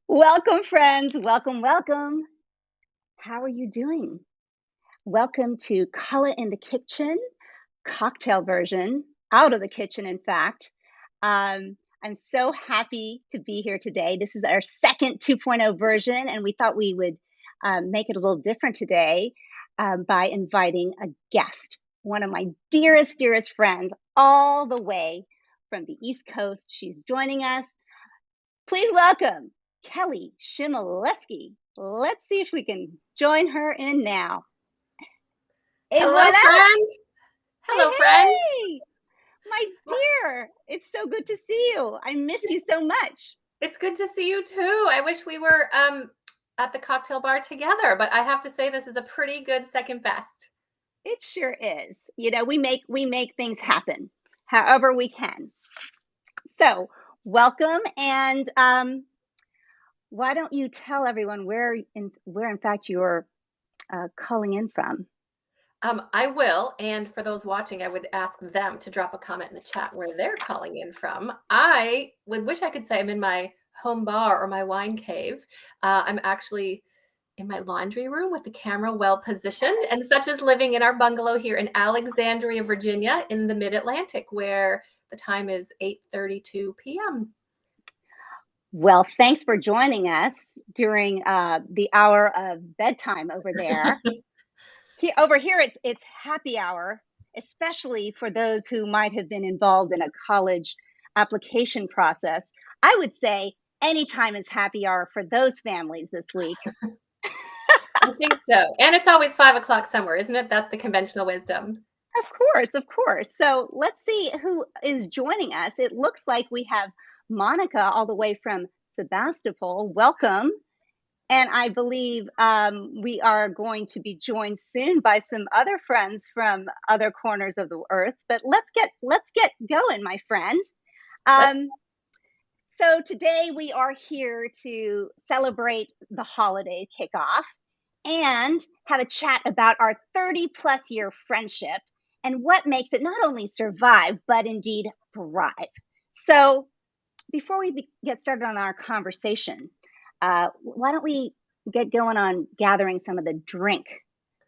Welcome, friends. Welcome, welcome. How are you doing? Welcome to Kala in the Kitchen, cocktail version, out of the kitchen, in fact. I'm so happy to be here today. This is our second 2.0 version, and we thought we would make it a little different today by inviting a guest, one of my dearest, dearest friends, all the way from the East Coast. She's joining us. Please welcome Kelly Shimoleski. Let's see if we can join her in now. Hello, friend. Hello, friend. Hey, my dear. It's so good to see you. I miss you so much. It's good to see you too. I wish we were at the cocktail bar together, but I have to say this is a pretty good second best. It sure is. You know, we make things happen however we can. So, welcome, and why don't you tell everyone where in fact you're calling in from? I will, and for those watching, I would ask them to drop a comment in the chat where they're calling in from. I would wish I could say I'm in my home bar or my wine cave. I'm actually in my laundry room with the camera well positioned, and such as living in our bungalow here in Alexandria, Virginia, in the Mid-Atlantic, where the time is 8:32 p.m. Well, thanks for joining us during the hour of bedtime over there. Over here, it's happy hour, especially for those who might have been involved in a college application process. I would say any time is happy hour for those families this week. I think so. And it's always 5 o'clock somewhere, isn't it? That's the conventional wisdom. Of course, of course. So let's see who is joining us. It looks like we have Monica all the way from Sebastopol. Welcome. And I believe we are going to be joined soon by some other friends from other corners of the earth. But let's get going, my friends. So today we are here to celebrate the holiday kickoff and have a chat about our 30+ year friendship and what makes it not only survive, but indeed thrive. So before we get started on our conversation, why don't we get going on gathering some of the drink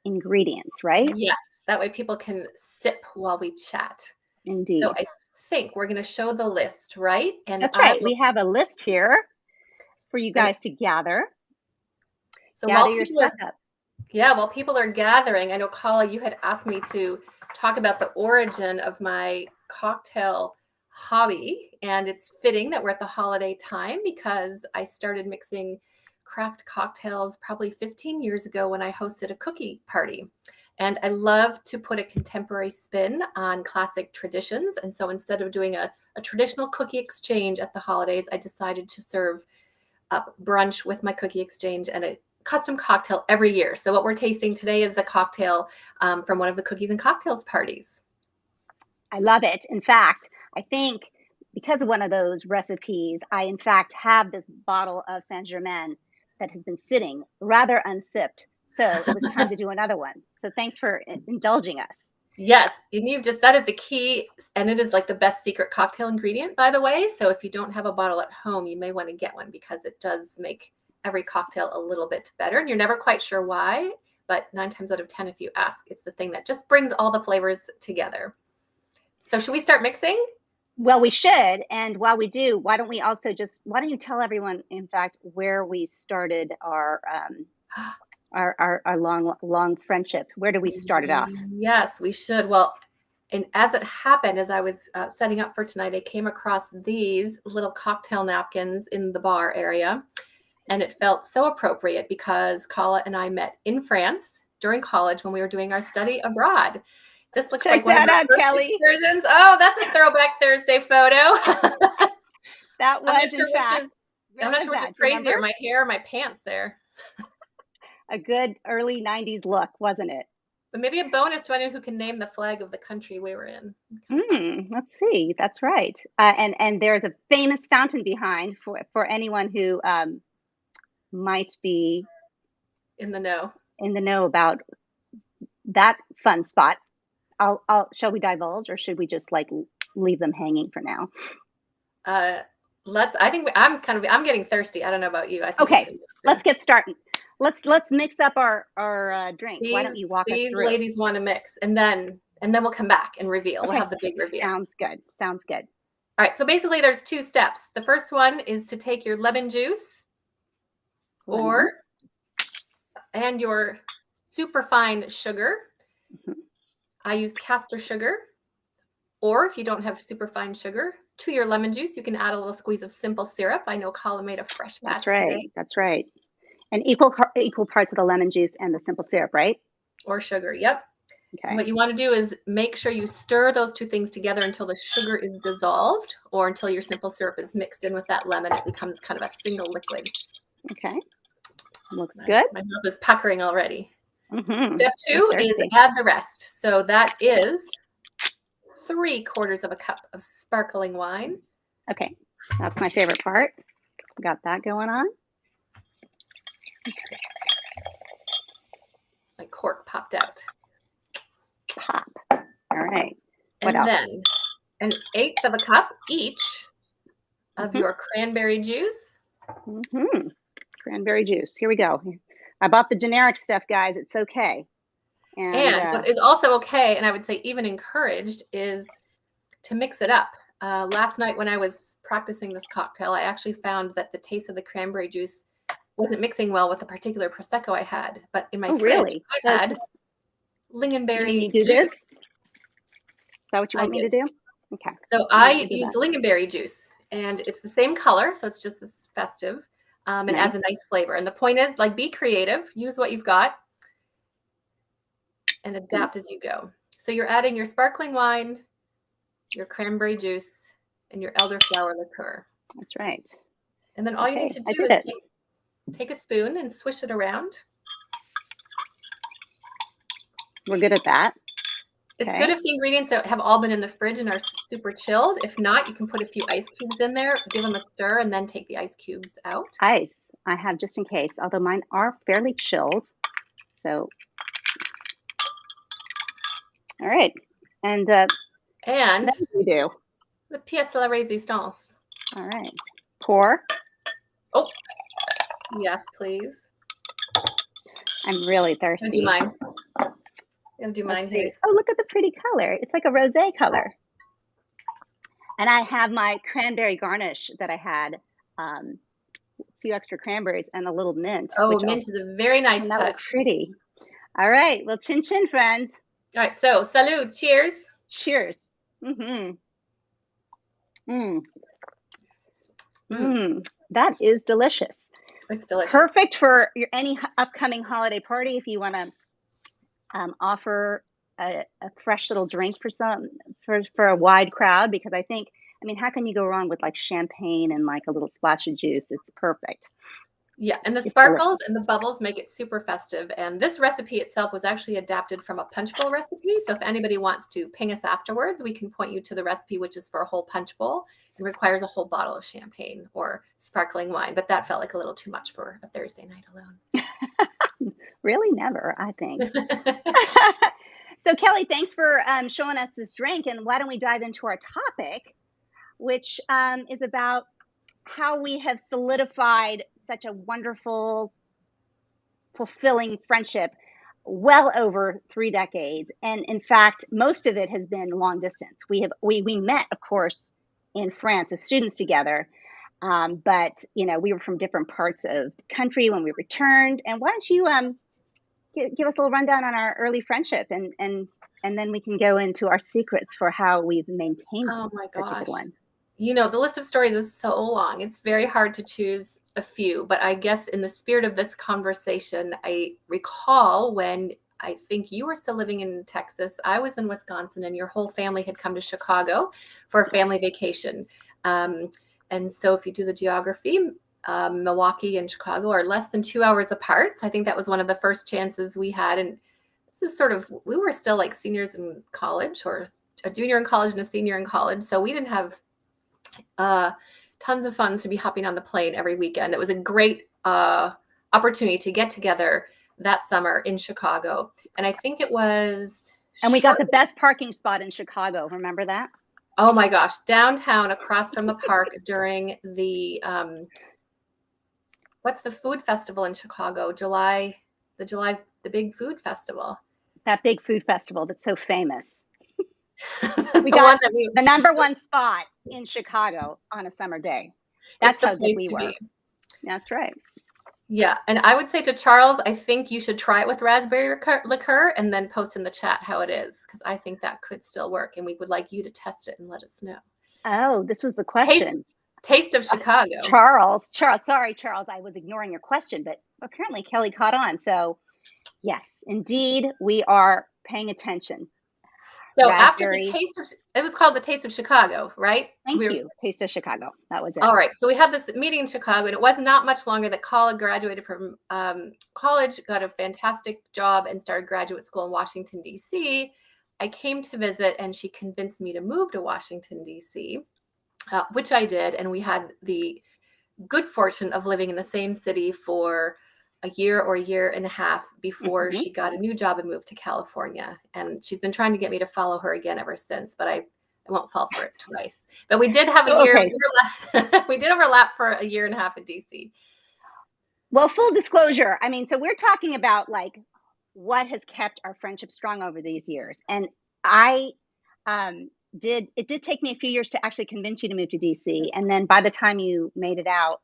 ingredients, right? Yes, that way people can sip while we chat. Indeed. So I think we're going to show the list, right? And that's right. We have a list here for you guys to gather. So gather your stuff up. Yeah, while people are gathering, I know, Kala, you had asked me to talk about the origin of my cocktail hobby, and it's fitting that we're at the holiday time because I started mixing craft cocktails probably 15 years ago when I hosted a cookie party. And I love to put a contemporary spin on classic traditions. And so instead of doing a traditional cookie exchange at the holidays, I decided to serve up brunch with my cookie exchange and a custom cocktail every year. So what we're tasting today is a cocktail from one of the cookies and cocktails parties. I love it. In fact, I think because of one of those recipes, I in fact have this bottle of Saint Germain that has been sitting rather unsipped. So it was time to do another one. So thanks for indulging us. Yes, and that is the key, and it is like the best secret cocktail ingredient, by the way. So if you don't have a bottle at home, you may want to get one because it does make every cocktail a little bit better. And you're never quite sure why, but 9 times out of 10, if you ask, it's the thing that just brings all the flavors together. So should we start mixing? Well, we should. And while we do, why don't you tell everyone, in fact, where we started our long friendship? Where did we start it off? Yes, we should. Well, and as it happened, as I was setting up for tonight, I came across these little cocktail napkins in the bar area. And it felt so appropriate because Kala and I met in France during college when we were doing our study abroad. This looks like one of our first excursions. Oh, that's a throwback Thursday photo. That was, in fact, I'm not sure which is crazier, my hair or my pants there. A good early 90s look, wasn't it? But maybe a bonus to anyone who can name the flag of the country we were in. Let's see. That's right. And there's a famous fountain behind for anyone who might be in the know about that fun spot. Shall we divulge, or should we just like leave them hanging for now? I think I'm getting thirsty. I don't know about you. I think we Okay, should. let's get started. Let's mix up our drink. Why don't These you walk us these through? ladies want to mix, and then we'll come back and reveal. We'll Okay, have the big reveal. sounds good. Sounds good. All right. So basically, there's 2 steps. The first one is to take your lemon juice Lemon. and your superfine sugar. Mhm. I use castor sugar, or if you don't have superfine sugar, to your lemon juice, you can add a little squeeze of simple syrup. I know Kala made a fresh batch That's right. today. That's right. And equal parts of the lemon juice and the simple syrup, right? Or sugar. Yep. Okay. What you want to do is make sure you stir those 2 things together until the sugar is dissolved, or until your simple syrup is mixed in with that lemon. It becomes kind of a single liquid. Okay. Looks good. My mouth is puckering already. Mm-hmm. Step 2 is add the rest. So that is 3/4 of a cup of sparkling wine. Okay. That's my favorite part. Got that going on. My cork popped out. Pop. All right. What else? Then 1/8 of a cup each of your cranberry juice. Mm-hmm. Cranberry juice. Here we go. I bought the generic stuff, guys. It's okay. And what is also okay, and I would say even encouraged, is to mix it up. Last night when I was practicing this cocktail, I actually found that the taste of the cranberry juice wasn't mixing well with the particular Prosecco I had. But in my fridge, really? I had lingonberry do juice. this? Is that what you want me to do? Okay. So I used lingonberry juice, and it's the same color, so it's just as festive. And adds a nice flavor. And the point is, like, be creative, use what you've got, and adapt as you go. So you're adding your sparkling wine, your cranberry juice, and your elderflower liqueur. That's right. And then all you need to do is take a spoon and swish it around. We're good at that. It's good if the ingredients have all been in the fridge and are super chilled. If not, you can put a few ice cubes in there, give them a stir, and then take the ice cubes out. Ice, I have just in case, although mine are fairly chilled. So, all right. And then we do the pièce de la résistance. All right. Pour. Oh, yes, please. I'm really thirsty. Do mine. I'm gonna do mine here. Oh, look at the pretty color. It's like a rosé color. And I have my cranberry garnish that I had, a few extra cranberries and a little mint. Oh, mint is a very nice touch. That looks pretty. All right. Well, chin chin, friends. All right. So, salud. Cheers. Cheers. Mm-hmm. That is delicious. It's delicious. Perfect for any upcoming holiday party if you want to offer a fresh little drink for a wide crowd, because I mean, how can you go wrong with like champagne and like a little splash of juice? It's perfect. Yeah, and the sparkles and the bubbles make it super festive. And this recipe itself was actually adapted from a punch bowl recipe. So if anybody wants to ping us afterwards, we can point you to the recipe, which is for a whole punch bowl and requires a whole bottle of champagne or sparkling wine. But that felt like a little too much for a Thursday night alone. Really? Never, I think. So Kelly, thanks for showing us this drink. And why don't we dive into our topic, which is about how we have solidified such a wonderful, fulfilling friendship well over 3 decades. And in fact, most of it has been long distance. We met, of course, in France as students together. But, we were from different parts of the country when we returned. And why don't you give us a little rundown on our early friendship, and then we can go into our secrets for how we've maintained such a good one. The list of stories is so long. It's very hard to choose a few, but I guess in the spirit of this conversation, I recall when I think you were still living in Texas, I was in Wisconsin, and your whole family had come to Chicago for a family vacation. And so if you do the geography, Milwaukee and Chicago are less than 2 hours apart. So I think that was one of the first chances we had. And this is we were still like seniors in college, or a junior in college and a senior in college. So we didn't have tons of fun to be hopping on the plane every weekend. It was a great opportunity to get together that summer in Chicago. And I think it was And we got the Sure. best parking spot in Chicago. Remember that? Oh my gosh, downtown across from the park during the what's the food festival in Chicago? The big food festival. That big food festival that's so famous. The We one got that we the number one spot in Chicago on a summer day. It's That's the how good place we to were. be. That's right. Yeah, and I would say to Charles, I think you should try it with raspberry liqueur and then post in the chat how it is, because I think that could still work, and we would like you to test it and let us know. Oh, this was the Taste question. Taste of Chicago. Charles, sorry, Charles, I was ignoring your question, but apparently Kelly caught on. So, yes, indeed, we are paying attention. So after the Raspberry. it was called the Taste of Chicago, right? Thank you. Taste of Chicago. That was it. All right. So we had this meeting in Chicago, and it was not much longer that Kala graduated from college, got a fantastic job, and started graduate school in Washington, D.C. I came to visit, and she convinced me to move to Washington, D.C., which I did. And we had the good fortune of living in the same city for a year or a year and a half before she got a new job and moved to California. And she's been trying to get me to follow her again ever since, but I won't fall for it twice. But we did have a year. Okay. We did overlap for a year and a half in DC. Well, full disclosure. I mean, so we're talking about like what has kept our friendship strong over these years. And it did take me a few years to actually convince you to move to DC. And then by the time you made it out,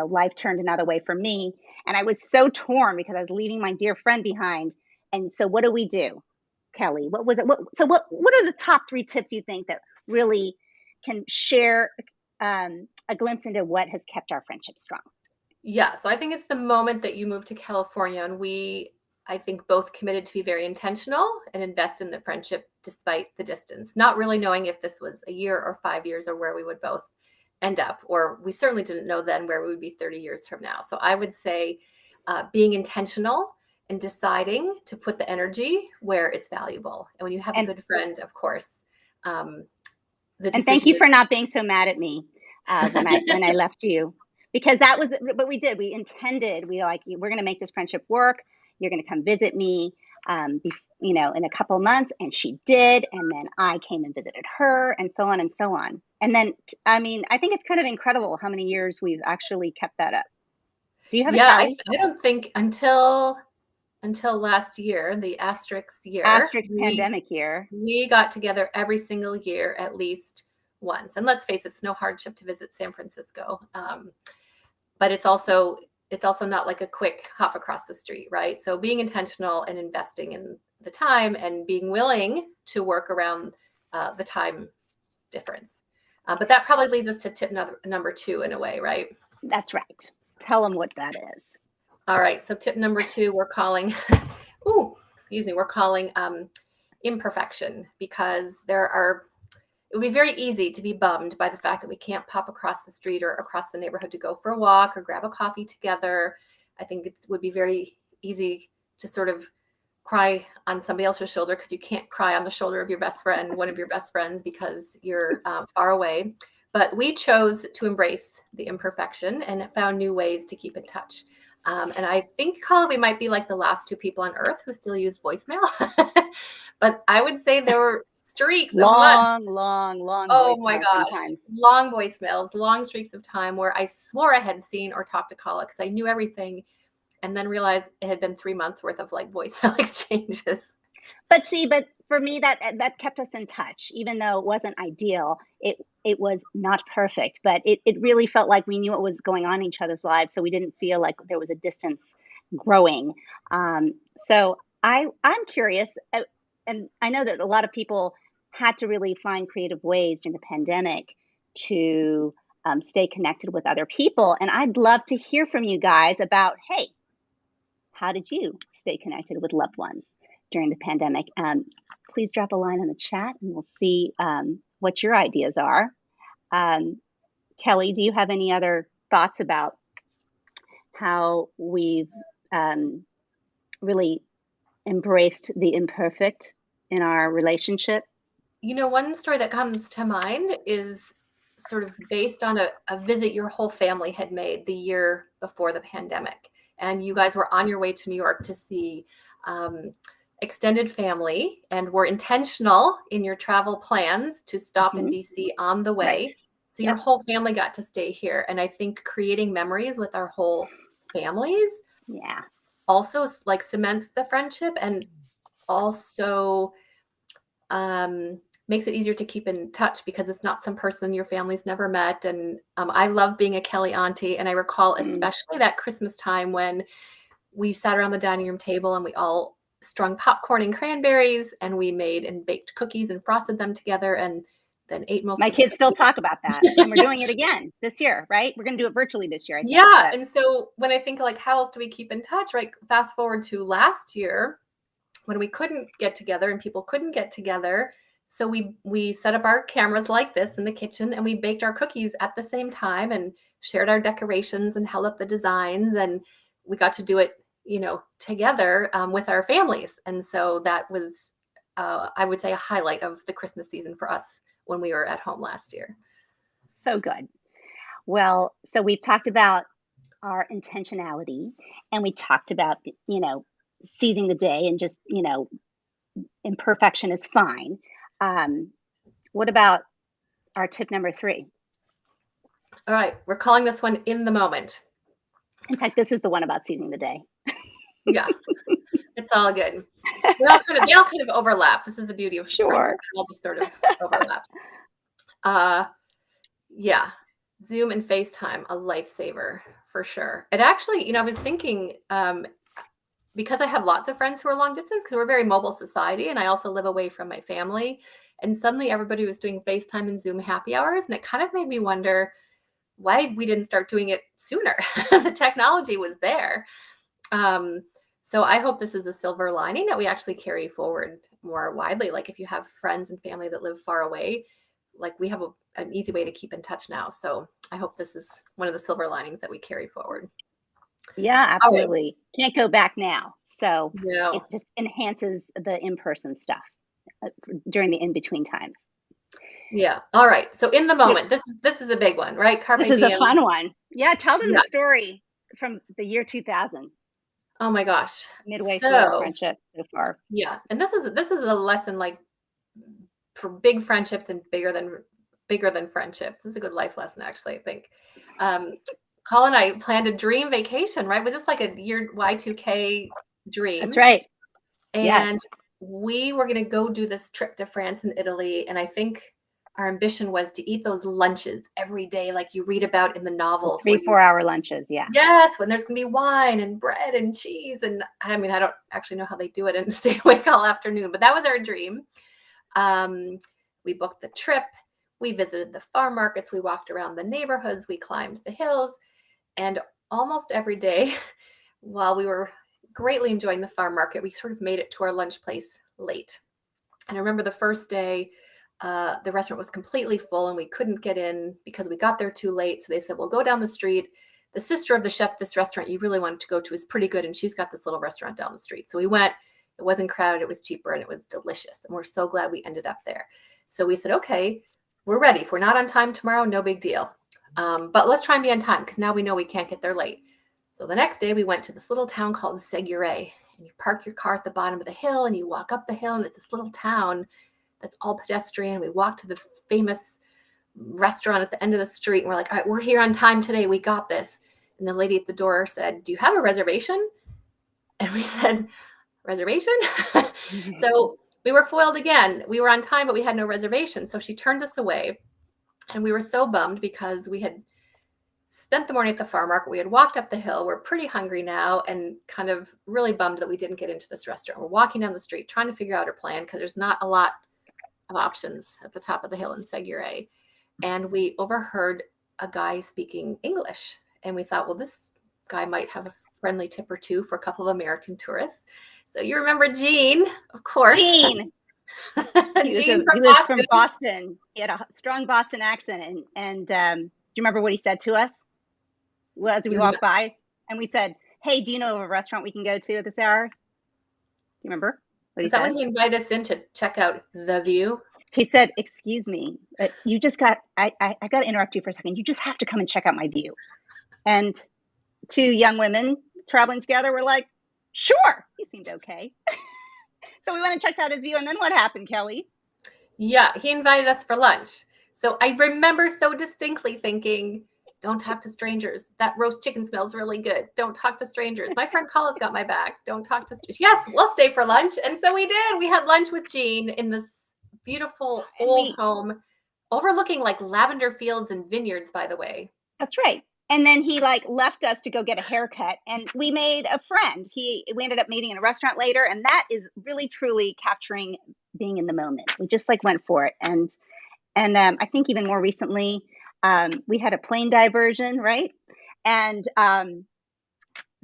life turned another way for me. And I was so torn because I was leaving my dear friend behind. And so what do we do, Kelly? What was it? What are the top 3 tips you think that really can share a glimpse into what has kept our friendship strong? Yeah. So I think it's the moment that you moved to California, and I think, both committed to be very intentional and invest in the friendship despite the distance, not really knowing if this was a year or 5 years or where we would both end up, or we certainly didn't know then where we would be 30 years from now. So I would say being intentional and deciding to put the energy where it's valuable. And when you have a good friend, of course, and thank you for not being so mad at me when I left you, because that was what we did. We intended, we're going to make this friendship work. You're going to come visit me, in a couple of months. And she did. And then I came and visited her, and so on and so on. And then, I mean, I think it's kind of incredible how many years we've actually kept that up. Do you have a tally? I don't think until last year, the asterisk year, pandemic year, we got together every single year at least once. And let's face it, it's no hardship to visit San Francisco, but it's also not like a quick hop across the street, right? So being intentional and investing in the time and being willing to work around the time difference. But that probably leads us to tip number 2 in a way, right? That's right. Tell them what that is. All right. So tip number 2, we're calling, we're calling imperfection, because it would be very easy to be bummed by the fact that we can't pop across the street or across the neighborhood to go for a walk or grab a coffee together. I think it would be very easy to sort of cry on somebody else's shoulder, because you can't cry on the shoulder of your best friend, one of your best friends, because you're far away. But we chose to embrace the imperfection and found new ways to keep in touch. And I think, Kala, we might be like the last 2 people on earth who still use voicemail. But I would say there were streaks of long oh my gosh, sometimes. Long voicemails, long streaks of time where I swore I had seen or talked to Kala because I knew everything, and then realized it had been 3 months worth of like voicemail exchanges. But for me, that kept us in touch, even though it wasn't ideal. It was not perfect, but it really felt like we knew what was going on in each other's lives, so we didn't feel like there was a distance growing. So I'm curious, and I know that a lot of people had to really find creative ways during the pandemic to stay connected with other people, and I'd love to hear from you guys about, hey, how did you stay connected with loved ones during the pandemic? Please drop a line in the chat, and we'll see what your ideas are. Kelly, do you have any other thoughts about how we've really embraced the imperfect in our relationship? One story that comes to mind is sort of based on a visit your whole family had made the year before the pandemic. And you guys were on your way to New York to see extended family and were intentional in your travel plans to stop in Mhm. DC on the Right. way. So your Yep. whole family got to stay here. And I think creating memories with our whole families Yeah. also like cements the friendship and also makes it easier to keep in touch because it's not some person your family's never met. And I love being a Kelly auntie. And I recall Mm. especially that Christmas time when we sat around the dining room table and we all strung popcorn and cranberries and we made and baked cookies and frosted them together and then ate most My of the kids still cookies. talk about that, and we're doing it again this year, right? We're gonna do it virtually this year, I think, Yeah. but And so when I think like, how else do we keep in touch? Right. Fast forward to last year when we couldn't get together and people couldn't get together. So we set up our cameras like this in the kitchen and we baked our cookies at the same time and shared our decorations and held up the designs and we got to do it, together with our families. And so that was, I would say, a highlight of the Christmas season for us when we were at home last year. so good. Well, so we've talked about our intentionality, and we talked about, seizing the day and just, imperfection is fine. Um, what about our tip number 3? All right, we're calling this one in the moment. In fact, this is the one about seizing the day. Yeah, it's all good. They all kind of overlap. This is the beauty of friendship. Sure. It all just sort of overlaps. Uh, yeah, Zoom and FaceTime, a lifesaver for sure. It actually, I was thinking, because I have lots of friends who are long distance, because we're a very mobile society, and I also live away from my family. And suddenly everybody was doing FaceTime and Zoom happy hours, and it kind of made me wonder why we didn't start doing it sooner. The technology was there. Um, so I hope this is a silver lining that we actually carry forward more widely. Like if you have friends and family that live far away, like we have an easy way to keep in touch now. So I hope this is one of the silver linings that we carry forward. Yeah, All right. absolutely. Can't go back now. So it No. just enhances the in-person stuff during the in-between times. Yeah. All right. So in the So moment, this is a big one, right? this Carpe is a diem. fun one. Yeah, tell them the Yeah. story from the year 2000, Oh my gosh. midway through our So friendship so far. yeah, and this is a lesson like for big friendships and bigger than friendship. This is a good life lesson, actually, I think. Um, Colin and I planned a dream vacation, right? Was this like a year Y2K That's dream? right. And Yes. we were going to go do this trip to France and Italy. And I think our ambition was to eat those lunches every day, like you read about in the The novels, where three, you 4 hour lunches. Yeah. yes, when there's gonna be wine and bread and cheese, and I mean, I don't actually know how they do it and stay awake all afternoon, but that was our dream. Um, we booked the trip, we visited the farm markets, we walked around the neighborhoods, we climbed the hills, and almost every day, while we were greatly enjoying the farm market, we sort of made it to our lunch place late. And I remember the first day, the restaurant was completely full and we couldn't get in because we got there too late. So they said, well, go down the street. The sister of the chef of this restaurant you really wanted to go to is pretty good. And she's got this little restaurant down the street. So we went. It wasn't crowded. It was cheaper and it was delicious. And we're so glad we ended up there. So we said, okay, we're ready. If we're not on time tomorrow, no big deal. But let's try and be on time because now we know we can't get there late. So the next day we went to this little town called Segure. And you park your car at the bottom of the hill and you walk up the hill and it's this little town that's all pedestrian. We walked to the famous restaurant at the end of the street and we're like, all right, we're here on time today. We got this. And the lady at the door said, do you have a reservation? And we said, reservation? So we were foiled again. We were on time, but we had no reservation. So she turned us away. And we were so bummed because we had spent the morning at the farm market. We had walked up the hill. We're pretty hungry now and kind of really bummed that we didn't get into this restaurant. We're walking down the street trying to figure out our plan because there's not a lot of options at the top of the hill in Segure. And we overheard a guy speaking English. And we thought, well, this guy might have a friendly tip or two for a couple of American tourists. So you remember Gene, of course. Gene. Gene He was from Boston. He had a strong Boston accent. And do you remember what he said to us as we walked by? And we said, hey, do you know of a restaurant we can go to at this hour? Do you remember what he Is that said? when he invited us in to check out the view? He said, excuse me, but I got to interrupt you for a second. You just have to come and check out my view. And 2 young women traveling together were like, sure. He seemed okay. So we went and checked out his view, and then what happened, Kelly? Yeah, he invited us for lunch. So I remember so distinctly thinking, don't talk to strangers. That roast chicken smells really good. Don't talk to strangers. My friend Kala's got my back. Don't talk to strangers. Yes, we'll stay for lunch. And so we did. We had lunch with Jean in this beautiful And old home overlooking like lavender fields and vineyards, by the way. that's right. And then he like left us to go get a haircut, and we made a friend. We ended up meeting in a restaurant later, and that is really truly capturing being in the moment. We just like went for it, and I think even more recently, we had a plane diversion, right? And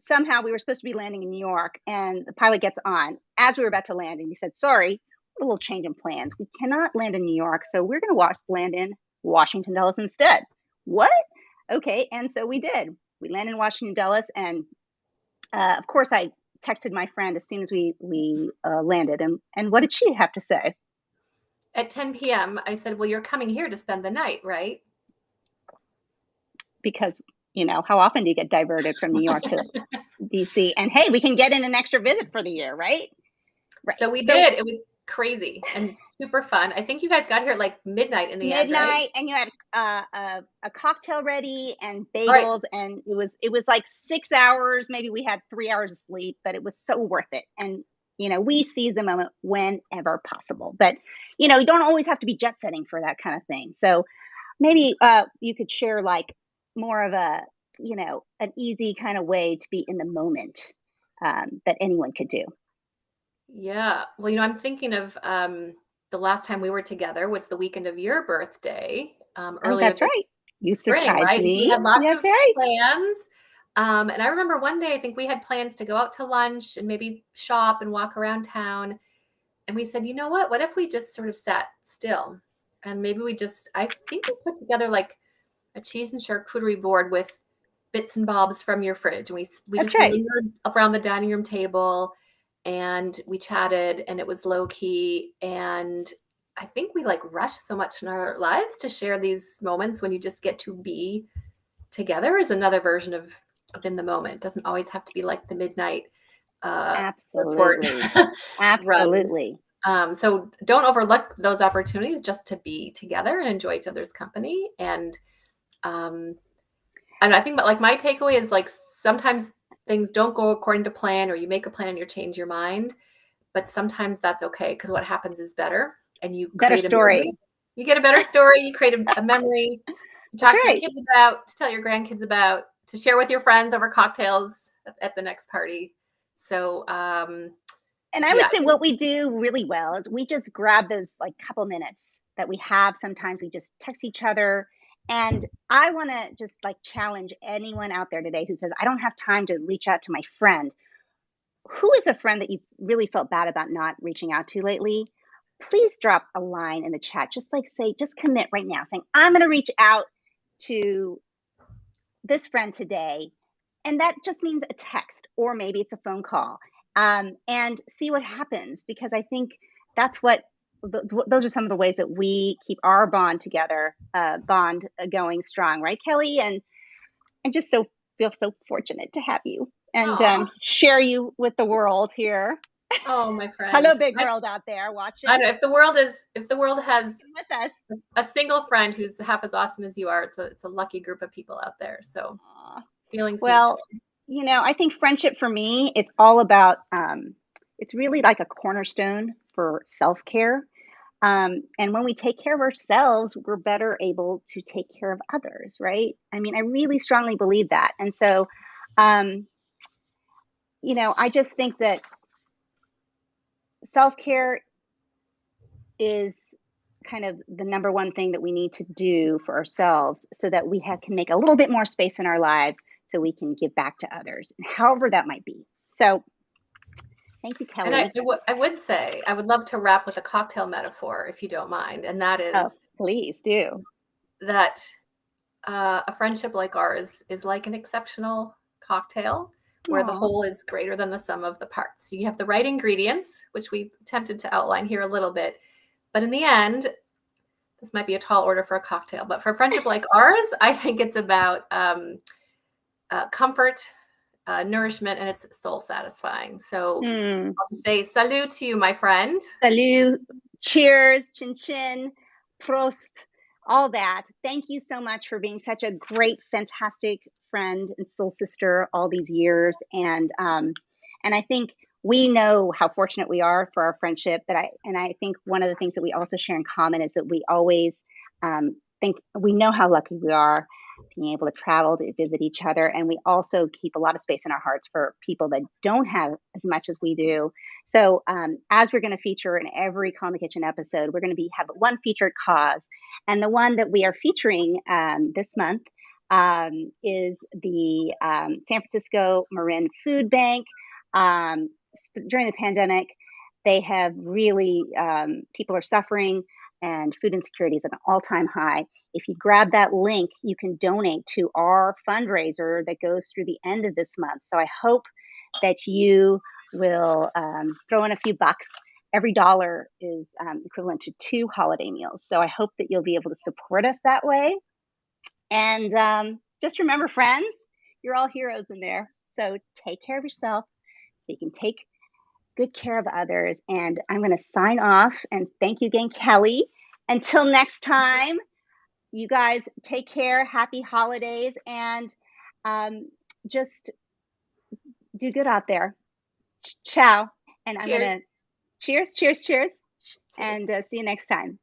somehow we were supposed to be landing in New York, and the pilot gets on as we were about to land, and he said, "Sorry, a little change in plans. We cannot land in New York, so we're going to land in Washington Dulles instead." What? Okay, and so we did. We landed in Washington Dulles, and of course, I texted my friend as soon as we landed, and what did she have to say? At 10 p.m., I said, well, you're coming here to spend the night, right? Because, how often do you get diverted from New York to DC? And hey, we can get in an extra visit for the year, right? Right. So we did. It was crazy and super fun. I think you guys got here at like midnight in the end, right? And you had a cocktail ready and bagels, and it was like 6 hours. Maybe we had 3 hours of sleep, but it was so worth it. And we seize the moment whenever possible. But you don't always have to be jet setting for that kind of thing. So maybe you could share like more of a an easy kind of way to be in the moment that anyone could do. Yeah. Well, I'm thinking of the last time we were together was the weekend of your birthday, earlier That's this right. You spring, surprised right? And so we me. had lots That's of right. plans. And I remember one day, I think we had plans to go out to lunch and maybe shop and walk around town. And we said, you know what? What if we just sort of sat still? And maybe I think we put together like a cheese and charcuterie board with bits and bobs from your fridge. And we That's just right. lingered around the dining room table and we chatted, and it was low key. And I think we like rush so much in our lives to share these moments when you just get to be together is another version of in the moment. It doesn't always have to be like the midnight report Absolutely. run. Absolutely. So don't overlook those opportunities just to be together and enjoy each other's company. And I think like my takeaway is like sometimes things don't go according to plan, or you make a plan and you change your mind, but sometimes that's okay because what happens is better, and you Better create a memory. story. You get a better story. You create a memory to talk to your Right. kids about, to tell your grandkids about, to share with your friends over cocktails at the next party. So, And I would say what we do really well is we just grab those like couple minutes that we have. Sometimes we just text each other. And I want to just like challenge anyone out there today who says, I don't have time to reach out to my friend. Who is a friend that you really felt bad about not reaching out to lately? Please drop a line in the chat. Just like say, just commit right now, saying, I'm going to reach out to this friend today. And that just means a text, or maybe it's a phone call, and see what happens. Because I think that's those are some of the ways that we keep our bond together, going strong, right, Kelly? And I just feel so fortunate to have you and share you with the world here. Oh, my friend. Hello, big world out there watching. I know if the world has with us a single friend who's half as awesome as you are, it's a lucky group of people out there. So feelings well mutual. I think friendship for me, it's all about it's really like a cornerstone for self-care. And when we take care of ourselves, we're better able to take care of others, right? I mean, I really strongly believe that. And so I just think that self-care is kind of the number one thing that we need to do for ourselves so that we can make a little bit more space in our lives so we can give back to others, however that might be. So thank you, Kelly. And I would say, I would love to wrap with a cocktail metaphor, if you don't mind. And that is, please do. That a friendship like ours is like an exceptional cocktail where the whole is greater than the sum of the parts. So you have the right ingredients, which we attempted to outline here a little bit. But in the end, this might be a tall order for a cocktail, but for a friendship like ours, I think it's about comfort nourishment, and it's soul satisfying. So Mm. I'll just say salut to you, my friend. Salut, cheers, chin chin, prost, all that. Thank you so much for being such a great, fantastic friend and soul sister all these years. And I think we know how fortunate we are for our friendship. I think one of the things that we also share in common is that we always think we know how lucky we are being able to travel to visit each other, and we also keep a lot of space in our hearts for people that don't have as much as we do. So, as we're going to feature in every Call in the Kitchen episode, we're going to have one featured cause, and the one that we are featuring this month is the San Francisco Marin Food Bank. During the pandemic, they have really people are suffering, and food insecurity is at an all-time high. If you grab that link, you can donate to our fundraiser that goes through the end of this month. So I hope that you will throw in a few bucks. Every dollar is equivalent to 2 holiday meals. So I hope that you'll be able to support us that way. And just remember, friends, you're all heroes in there. So take care of yourself so you can take good care of others. And I'm going to sign off and thank you again, Kelly. Until next time, you guys take care. Happy holidays, and just do good out there. Ciao. And I'm going Cheers. to cheers, cheers, cheers, Cheers. and see you next time.